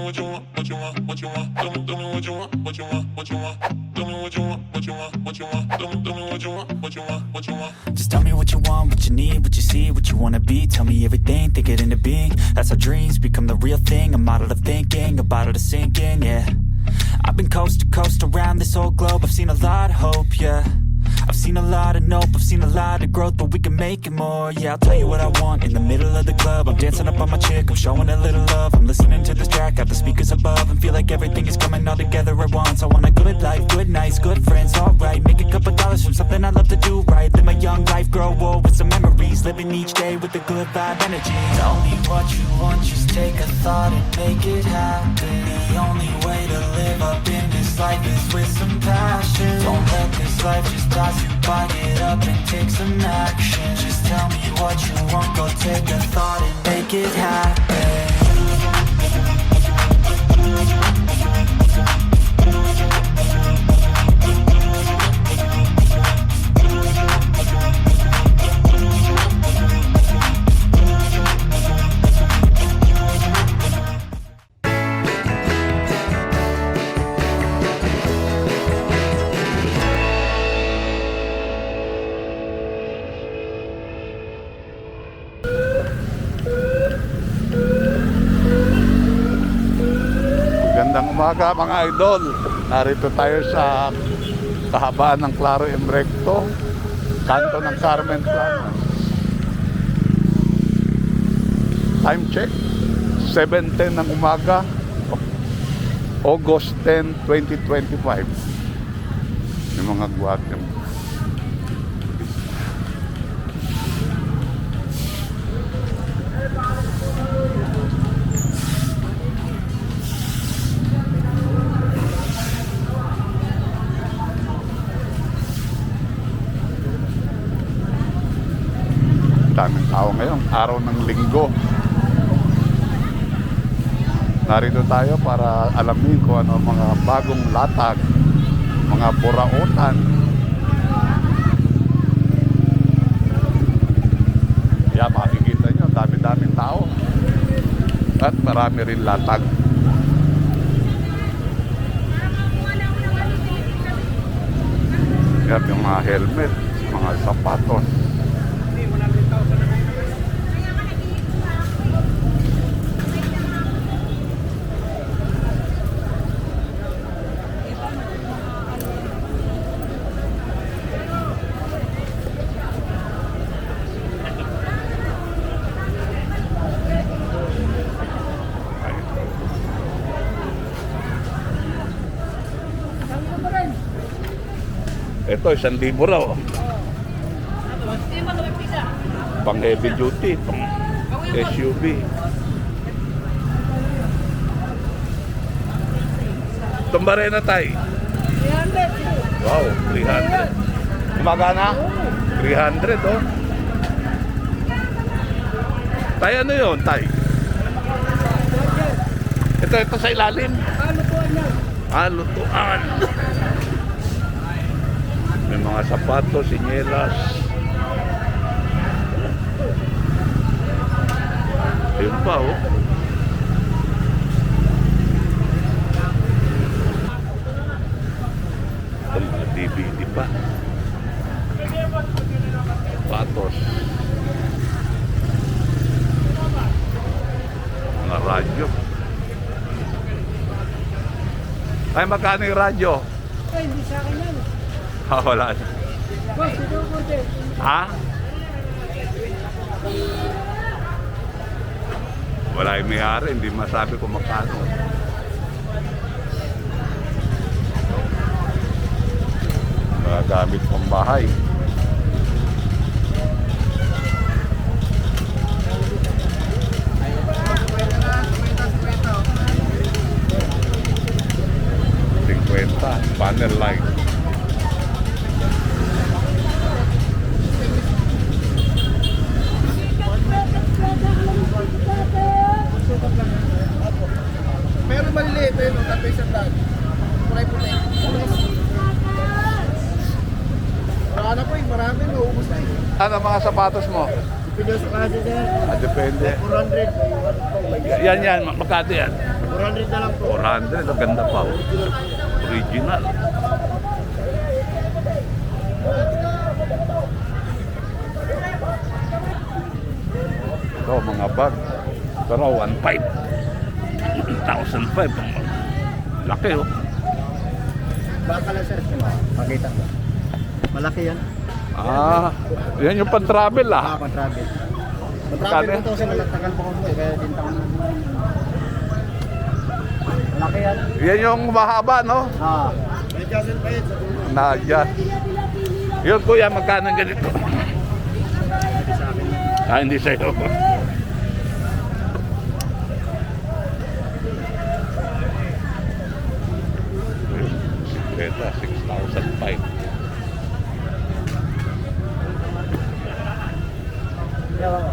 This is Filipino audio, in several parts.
what you want, what you want, what you want. Tell me what you want, what you want, what you want. Tell me what you want, what you want, what you want. Tell me what you want, what you want, what you want. Just tell me what you want, what you need, what you see, what you wanna be. Tell me everything, think it into being. That's how dreams become the real thing. A model of thinking, a bottle to sink in, yeah. I've been coast to coast around this whole globe. I've seen a lot of hope, yeah. I've seen a lot of nope, I've seen a lot of growth, but we can make it more, yeah. I'll tell you what I want in the middle of the club. I'm dancing up on my chick, I'm showing a little love. I'm listening to this track, got the speakers above, and feel like everything is coming all together at once. I want a good life, good nights, good friends, alright. Make a couple dollars from something I love to do right. Live my young life, grow old with some memories. Living each day with a good vibe energy. Tell me what you want, just take a thought and make it happen. The only way to live up in this life is with some passion. Don't let this life just pass you by, get up and take some action. Just tell me what you want, go take a thought and make it happen. Magandang umaga mga idol. Narito tayo sa kahabaan ng Claro M. Recto, kanto ng Carmen Plana. Time check 7:10 ng umaga, August 10, 2025. May mga guwateng daming tao ngayon, araw ng linggo. Narito tayo para alamin kung ano mga bagong latag, mga burautan. Kaya makikita nyo, dami-daming tao at marami rin latag. Yan yung mga helmet, mga sapatos. Ito, 1,000 raw. Pang heavy duty, pang SUV. Tumbare na tayo. 300. Wow, 300. Gumagana? 300, oh. Tayo, ano yun, tayo? Ito sa ilalim. Lutuan. May mga sapatos, sinyelas. Ayun pa, oh. Ito mga DVD pa. Sapatos. Mga radyo. Ay, magkano yung radyo? Hindi sa akin yan. Wala na. Ha? Wala yung may-ari, hindi masabi kung magkano. Mga gamit pang bahay. Panel light. Meron maliliit eh, no? Tatlo isang daan. Puray po na yun. Wala na po eh, marami, naubos na eh. Ano mga sapatos mo? Depende sa klase sir. Depende. 400. Yan, magkano yan? 400 na lang po. 400, ang ganda pa. Oh. Original. Ito, mga bag. Pero 1,500. 1,500. Laki, oh. Baka lang sir, pakita ko. Malaki yan. Ah, yan yung pan-travel, ah. Pag-travel. Magkano Pag-travel yan? ko to, nagtagal po ko kaya din taon. Malaki yan. Yan yung mahaba, no? Ah. May Jason pa yun sa dulo. Nadya. Yun, kuya, magkano ang ganito? Sa akin. Ah, hindi sa'yo. Ito, 6,500. Yawa ko.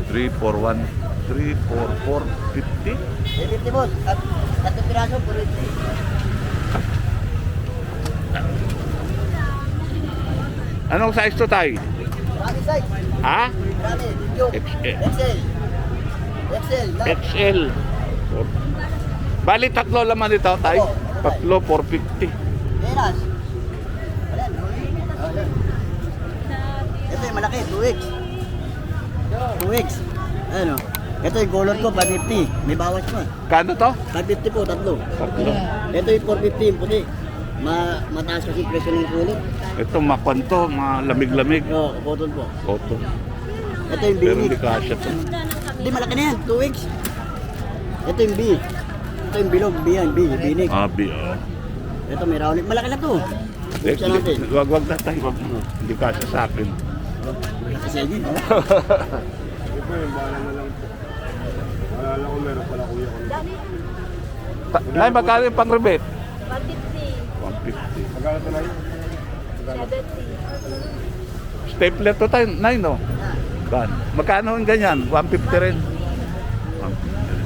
Three, four, 50. May 50 boss. At 3 piraso po rin. Anong size to, tay? Marami size. Ha? Marami. Medium. XL. XL. XL. Large. XL. Bali, tatlo laman dito, tay? Tatlo, 450. Veras. Ayan. Ayan. Ito yung malaki, 2X. 2X. Ano? Ito yung color ko, 550. May bawas pa. Kano to? 550 po, tatlo. Tatlo. Ito yung 450 yung puti. Mataas kasi presyo ng kulot. Ito, makwanto, malamig-lamig. Oo, cotton po. Cotton. Ito yung Pero binig. hindi kasya to. Hindi, malaki na yan, 2X. Ito yung B. Ito yung bilog, B yan, B, binig. Abi, oh. Ito may round. Malaki na to. Buksan natin. Wag na tayo. Wag mo. Hindi kasya sa akin. Kasi yun, oh. Nay, magkano yung pang-rebate? 150. 150. Magkano ito na yun? 70. Stapler to tayo, Nay, no? Ban. Magkano yung ganyan? 150 rin. 150 rin.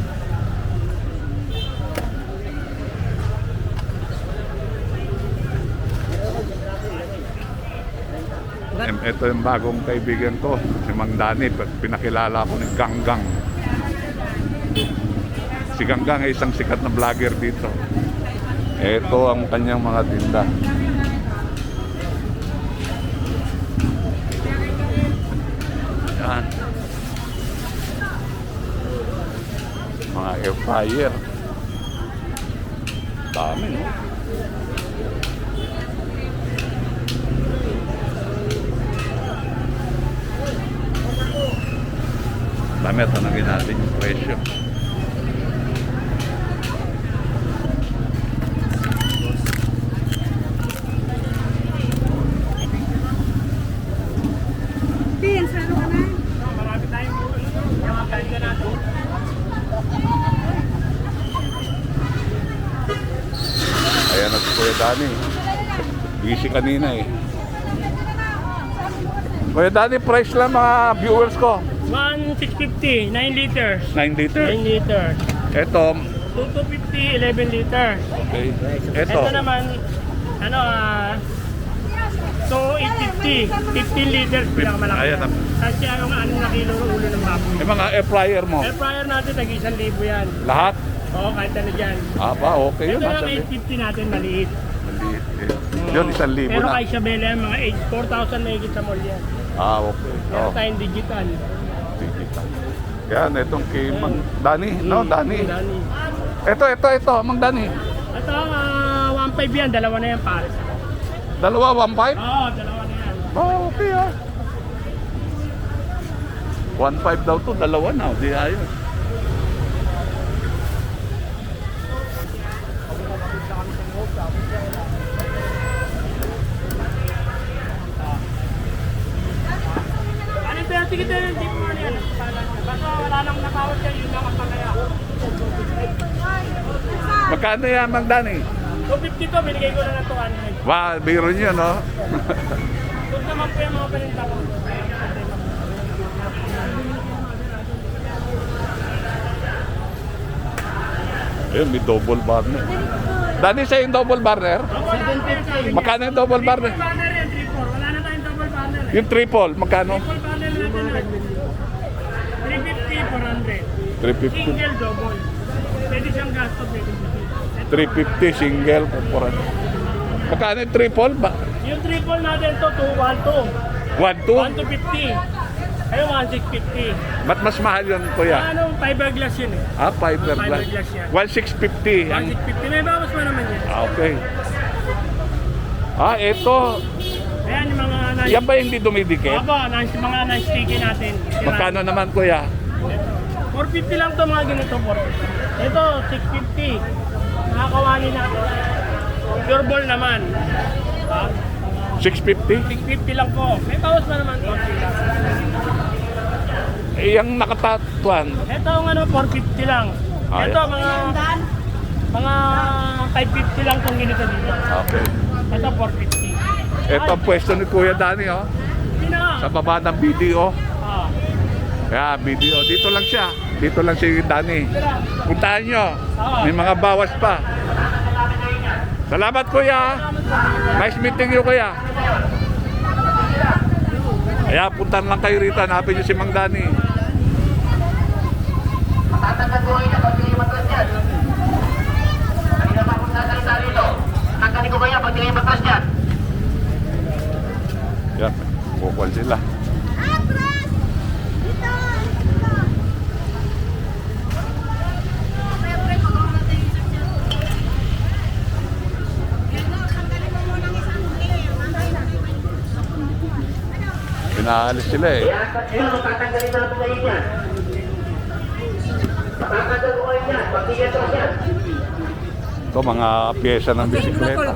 Ito yung bagong kaibigan ko, si Mang Dani. Pinakilala ko ni Ganggang. Si Ganggang ay isang sikat na vlogger dito. Ito ang kanyang mga tinda. Yan. Mga air fryer. Dami, no? Dami, tanongin natin yung presyo. Ayan na si Kuya Dani. Busy kanina eh. Kuya Dani, price lang mga viewers ko. 1,650, 9 liters. 9 liter. 9 liters. Ito, 250, 11 liters. okay. Ito, Ito naman, ano, 2,850, 15 liters pinakamalaki. Ayan na. Kasi yung 6 na kilo ng ulo ng baboy. yung mga air fryer mo. Air fryer natin, tag 1,000 yan. Lahat? Oo, kahit ano dyan. Ah ba, okay yun. Ito Nasa lang 850 natin, maliit. maliit. Yun, 1,000 Pero na. kay Isabela yan, mga 4,000 na higit sa mall yan. Ah, okay. Meron Oh, tayong digital. digital. Yan, itong kay Mang Dani, no? Dani. Dani. Ito, Mang Dani. Ito, 1,500 yan, dalawa na yan pare. Dalawa, 1.5? Oo, dalawa na yan. Oh, okay ah. 1.5 daw to, dalawa na. Di ayos. Ano ba yung ticket na hindi mo yan? Basta wala nang nakawat yan, yun lang ang palaya. Magkano yan, Mang Dani? 250 to, binigay ko na ng 200. Wow, biro nyo, no? Doon naman po yung mga paninta ko. Ayun, may double burner. Dani, sa'yo yung double burner? 750. Magkano yung double burner? Banner yan, 3-4. Wala na tayong double banner. Yung triple, magkano? Full panel natin na 350, 400. 350. Single double. Pwede siyang gasto, pwede siyang 350 single, 400. Magkano yung triple? Yung triple natin to 212. 1,200? 1 to 50. Ayun, 1,650. Ba't mas mahal yun, kuya? Anong fiberglass yun eh? Ah, fiberglass. Fiberglass yan. 1,650. 1,650. May bawas pa naman yan. Ah, okay. Ah, ito. Ayan yung mga nice. Yan ba hindi dumidikit? Aba, nice, mga nice sticky natin. Magkano naman, kuya? 450 lang to mga ganito, 450. Ito, 650. Nakakawali natin. Pure ball naman. Ah, 650? 650 lang po. May bawas pa naman. 450 lang. Eh, yung nakatatuan. Ito ang ano, 450 lang. Ah, Ito, yan. mga 550 lang kung ganito dito. Okay. Ito, 450. Ito ang pwesto ni Kuya Danny, oh. Pina. Sa baba ng video. Ah. Kaya, video. Dito lang siya. Dito lang si Danny. Puntahan nyo. May mga bawas pa. Salamat, Kuya. Nice meeting you, Kuya. Kaya, puntahan lang kayo rito. Hanapin nyo si Mang Danny. Tatagad ko kayo na pag hindi matras yan. Hindi na pa akong sasalita rito. Tanggalin ko kaya pag hindi matras yan. Yan. Bukol sila. Atras! Dito! Dito! Pre, pag-on natin yung isang dyan. Yan o, tanggalin mo muna ng isang layer. Mamay na. Pinaalis sila eh. Ayun, tatanggalin na natin ngayon yan. Tatagad ko kayo yan pag hindi matras yan. Ito, mga pyesa ng bisikleta.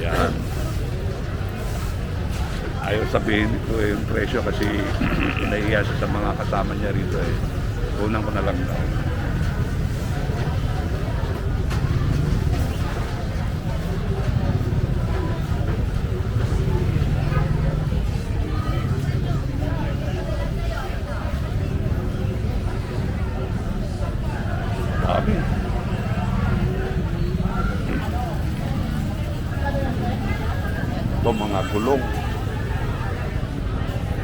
Yan. Ayaw sabihin ito eh, yung presyo kasi inahiya siya sa mga kasama niya rito eh. Unang ko na lang daw. Dami. Ito mga gulong.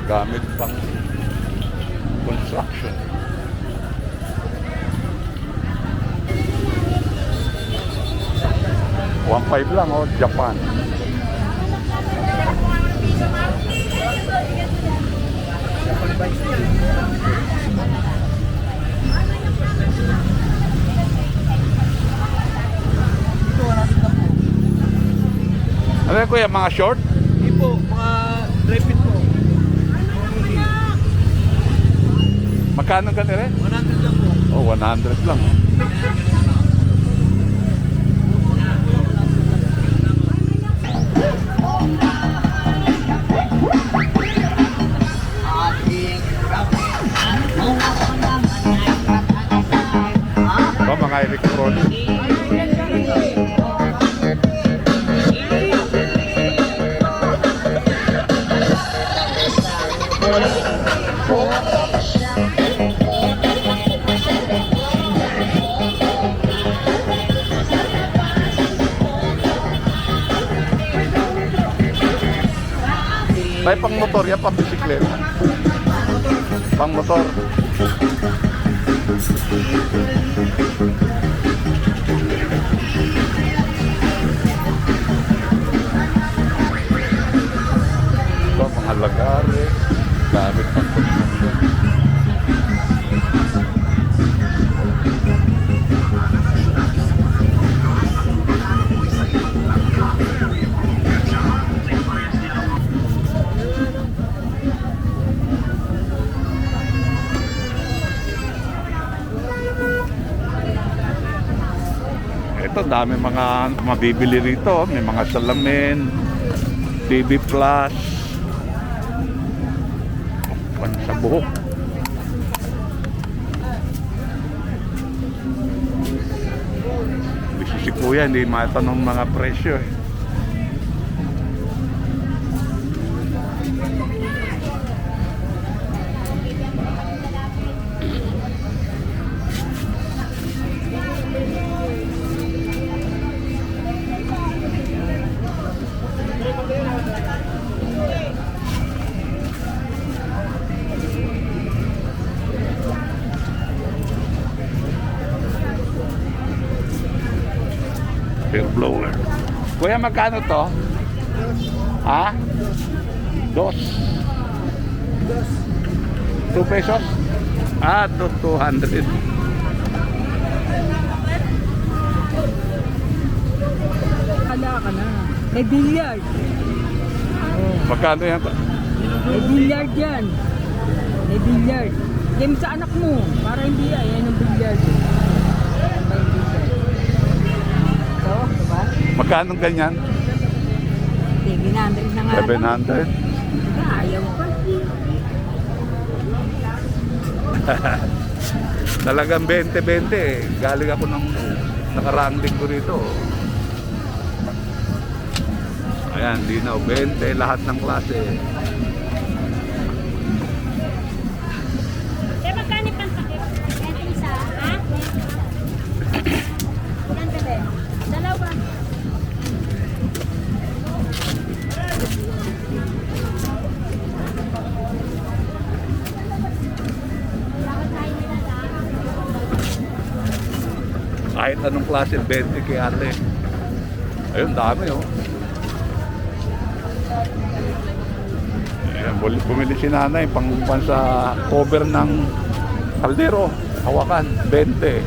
Gamit pang construction. $1.5 lang oh, Japan. Ano yan kuya, mga short? Hindi po, mga dry fit po. Magkano ka nila? 100 lang po. Oh, 100 lang. Ito, mga electronic. May pang motor yan, pang bisikleta. Pang motor. Ito, mga lagari. Gamit pang construction. Ito, dami mga mabibili rito. May mga salamin, TV Plus. hawakan sa buhok. Si Kuya hindi matanong mga presyo eh. Hair blower. Kuya, magkano to? Ha? 2 pesos? 200. Kala ka na. May billiard. Magkano yan? May billiard yan. May billiard. Game sa anak mo. Para hindi yan ang billiard. May billiard. So, diba? Magkano ganyan? 700 na nga. 700? Diba, ayaw pa. Talagang 20-20 eh. Galing ako ng nakaraang linggo rito. Ayan, linaw. 20 lahat ng klase. Eh, magkano pang sakit? Ito isa, ha? Ilan bebe? Dalawa. Kahit anong klase, 20 kay ate. Ayun, dami oh. Ayan, bumili si nanay pang sa cover ng kaldero. Hawakan, 20.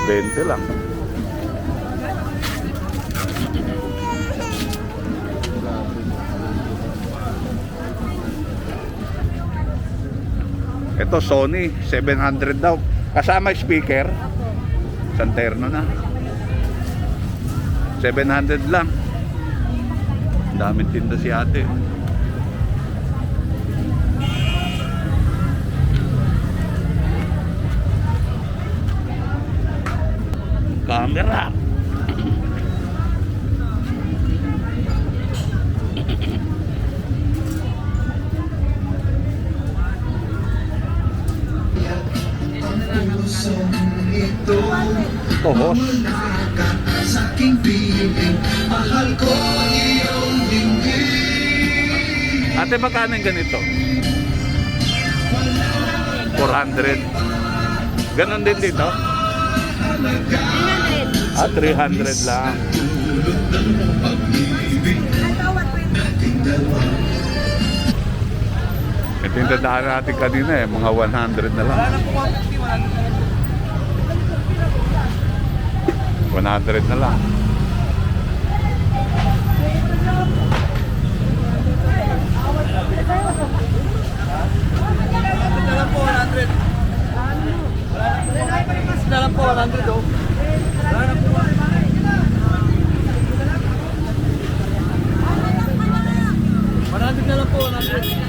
$20 lang. Ito Sony, 700 daw. Kasama speaker. Santerno na. 700 lang. Daming tinda si ate. Camera. Tohos. Ate, magkano yung ganito? 400. Ganon din dito? 300. 300 lang. Ito yung dadaan natin kanina eh, mga 100 na lang. 100 na lang. Dalam po, 100 oh. Wala na po. 100 na lang po, 100.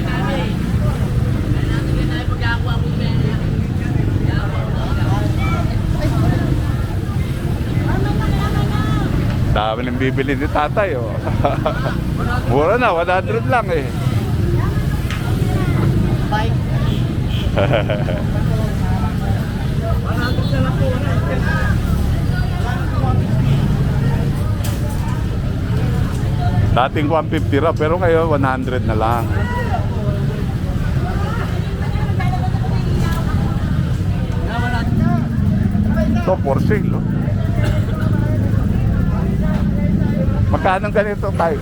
Dami nang bibili ni tatay oh. Mura na, 100 lang eh. Bye. 100 na lang po, 100. Dating 150 raw, pero ngayon 100 na lang. Ito, for sale oh. Magkano ganito tayo?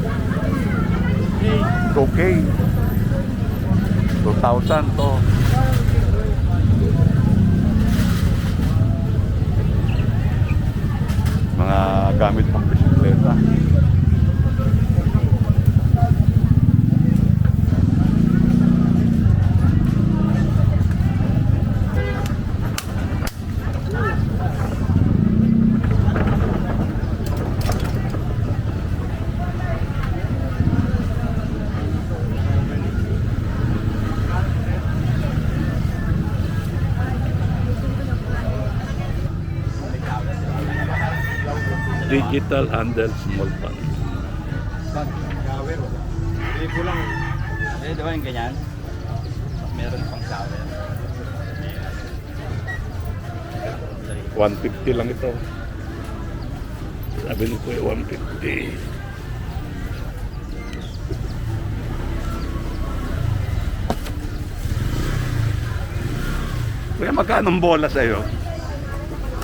2K. 2,000 to. Mga gamit pang bisikleta. Digital handle small pan. Shower. Hindi ko lang. Eh, di ba yung ganyan? Meron pang shower. 150 lang ito. Sabi ni Kuya, 150. Kuya, magkano ang bola sa'yo?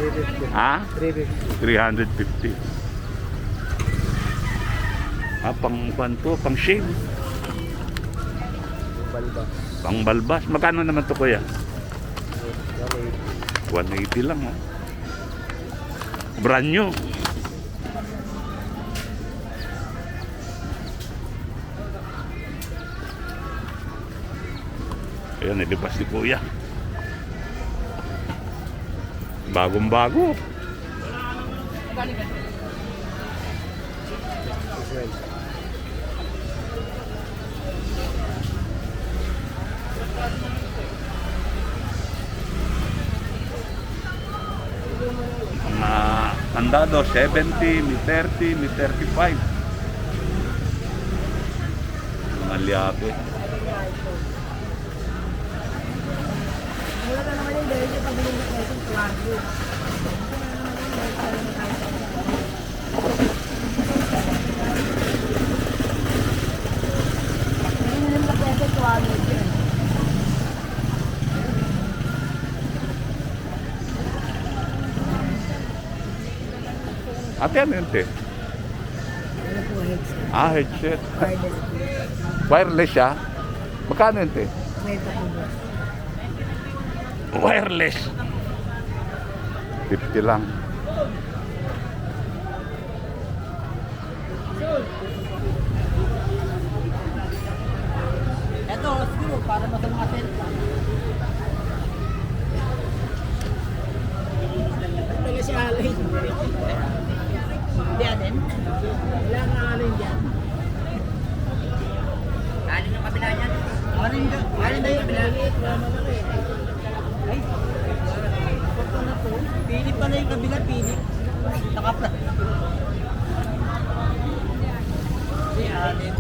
350. Ha? 350. 350. Pang panto, pang shave. Balba. Pang balbas. Magkano naman to Kuya? 180 lang. Oh. Brand new. Ayan, nilibas ni Kuya. Bagong-bago. Mga tandado, 70, may 30, may 35. Mga liyabe. Wala na naman yung dahil yung pagbiling ng present plano. Hindi na present plano dyan. Ate, ano yun, te? Ano po, headset? Headset. Wireless. Wireless siya? Magkano yun, te? May pakubo. Wireless. 50 lang. Ito, siguro, para sa mga cellphone. Talaga si Alay. Hindi alin? Wala nga alin dyan. Alin yung kabila niyan? Alin na yung kabila? Ay, ito na po. Pilip pala yung kabila, pilip. Nakapla. Si Alin.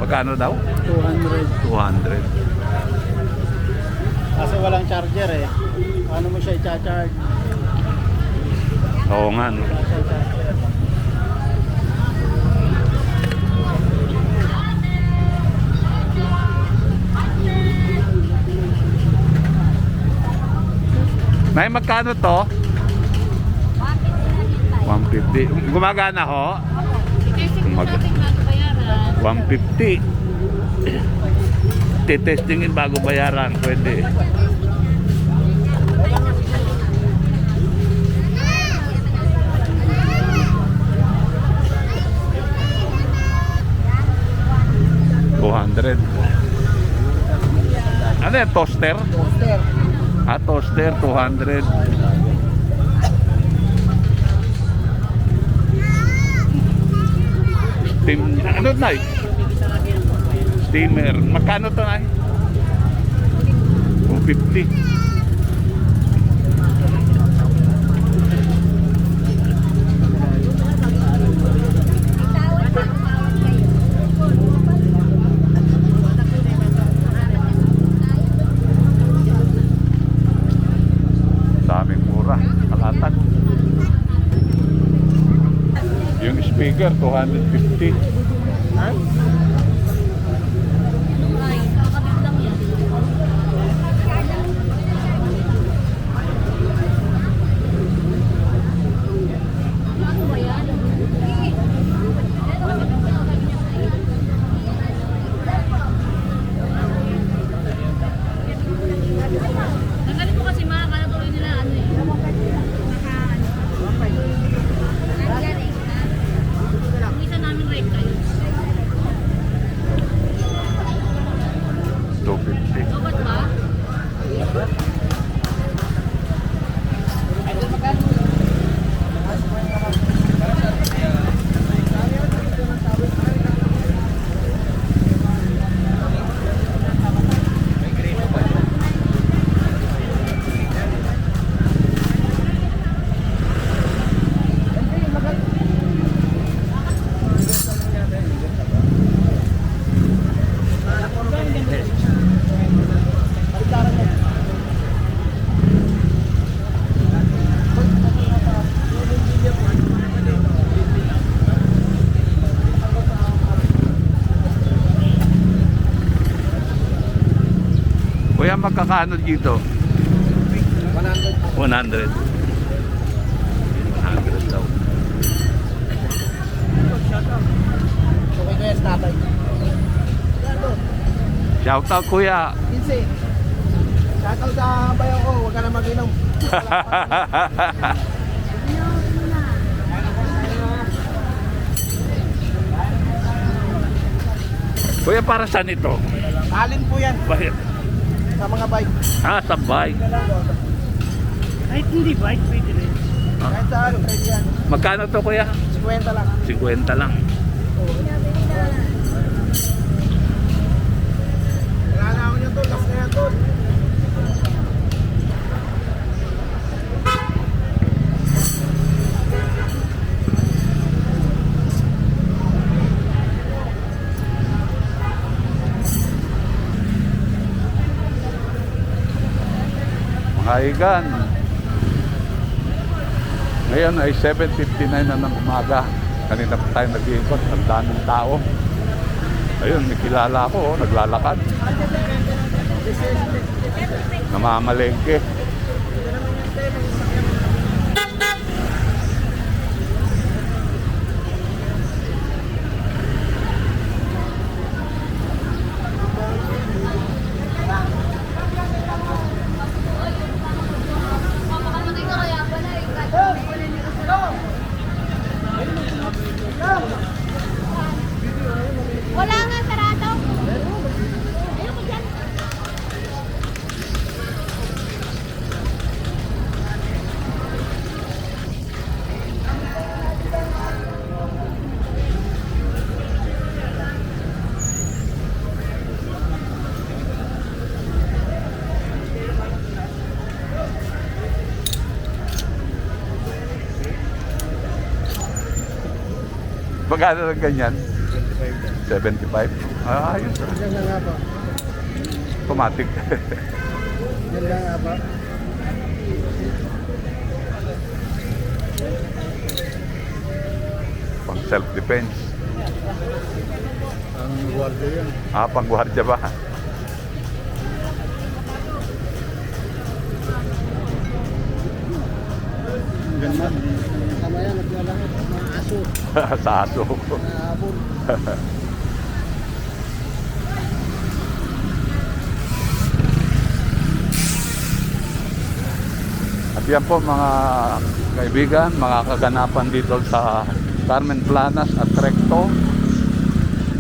Magkano daw? 200. 200. Kasi walang charger eh. Paano mo siya i-charge? Oo nga, no? Wala siya i-charger. Nay, magkano to? 150. Gumagana ho? Testing natin bago bayaran. 150. Titestingin bago bayaran. Pwede. $200. Ano yan? Toaster? Poster. Toaster, 200. Steam, ano na? Steamer. Magkano to na? 250. Daming mura. Kalatan. Yung speaker, 250. Ay, kakabit lang yan. Ano ba yan? Nagalit mo kasi mga kalatuloy nila ano eh. Ang isa namin rate kayo. magkakano dito? 100. 100 daw. Okay, kaya sa tatay. Shout out kuya. Kinsi. Shoutout sa bayan ko, huwag ka na mag-inom. Kuya, para saan ito? Alin po yan Bakit? sa mga bike. Sa bike. Kahit hindi bike, pwede rin. Kahit sa ano, pwede yan. Magkano to kuya? 50 lang. 50 lang. Kailangan ako nyo tol, last na yan tol. Mga igan. Ngayon ay 7:59 na ng umaga. Kanina pa tayo nag-iikot. Ang daming tao. Ayun, may kilala ako, naglalakad. Namamalengke. Wala nga, sarado. Ayoko dyan. Magkano lang ganyan? 75. Ayos. Yan lang nga po. Automatic. Yan lang nga po. Pang self-defense. Ang guwardia yan. Pang gwardiya ba? Ganda. Tama yan, naglalangit. Mga aso. Sa aso. Naabot. At yan po mga kaibigan, mga kaganapan dito sa Carmen Planas at Recto.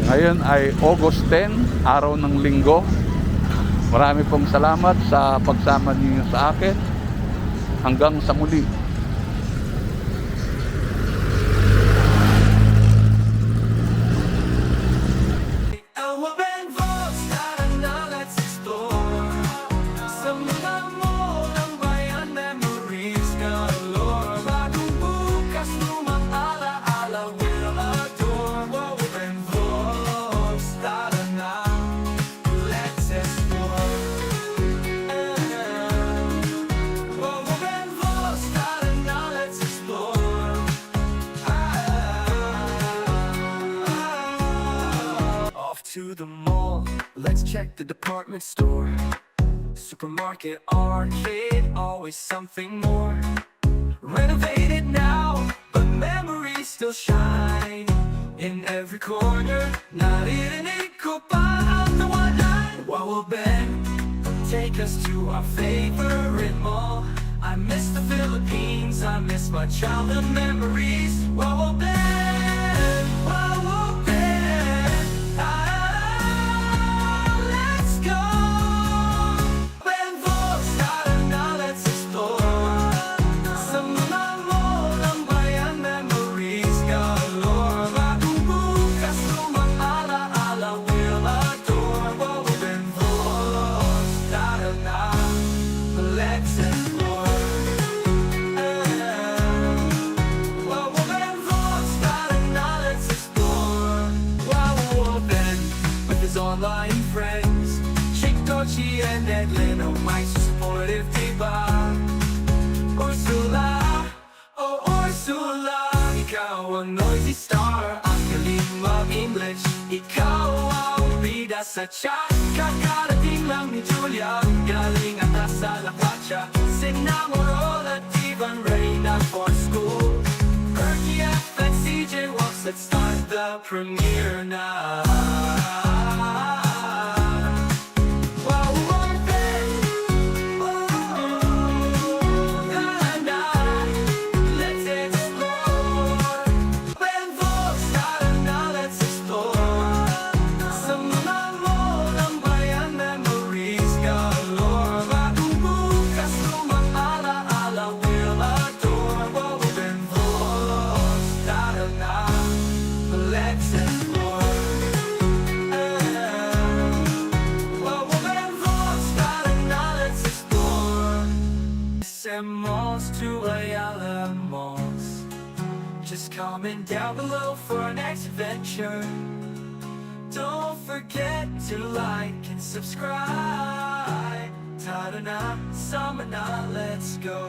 Ngayon ay August 10, araw ng linggo. Marami pong salamat sa pagsama niyo sa akin. Hanggang sa muli. To the mall, let's check the department store. Supermarket, arcade, always something more. Renovated now, but memories still shine. In every corner, narinig ko pa ang tawanan. Wow, Ben, take us to our favorite mall. I miss the Philippines, I miss my childhood memories. Wow, Ben, wow, Ben. Let's go. Benvos, tara na, let's explore. Sa mga mall ng bayan, memories galore. Bagong bukas, lumang alaala, we'll adore. Wow, Benvos, tara na, let's explore. Wow, Benvos, tara na, let's explore. Wow, Ben, with his online friends, Chick Dochi and Edlin, oh my supportive diba. Ursula, oh Ursula, ikaw ang noisy star, ang galing mag-English. Ikaw ang bida sa chat, kakarating lang ni Julia. sa La Quacha, Sinamorol at even Reina for school. Erky F and CJ Walks, let's start the premiere now. Wow, open. Let's explore. When folks start now, let's explore. Sa mga mall ng bayan, memories galore. Bagong bukas, lumang alaala, we'll adore. Woven folks, tara na, let's explore. Woven folks, tara na, let's explore. SM Malls to Ayala Malls. Just comment down below for our next adventure. Don't forget to like and subscribe. Tara na, sama na, let's go.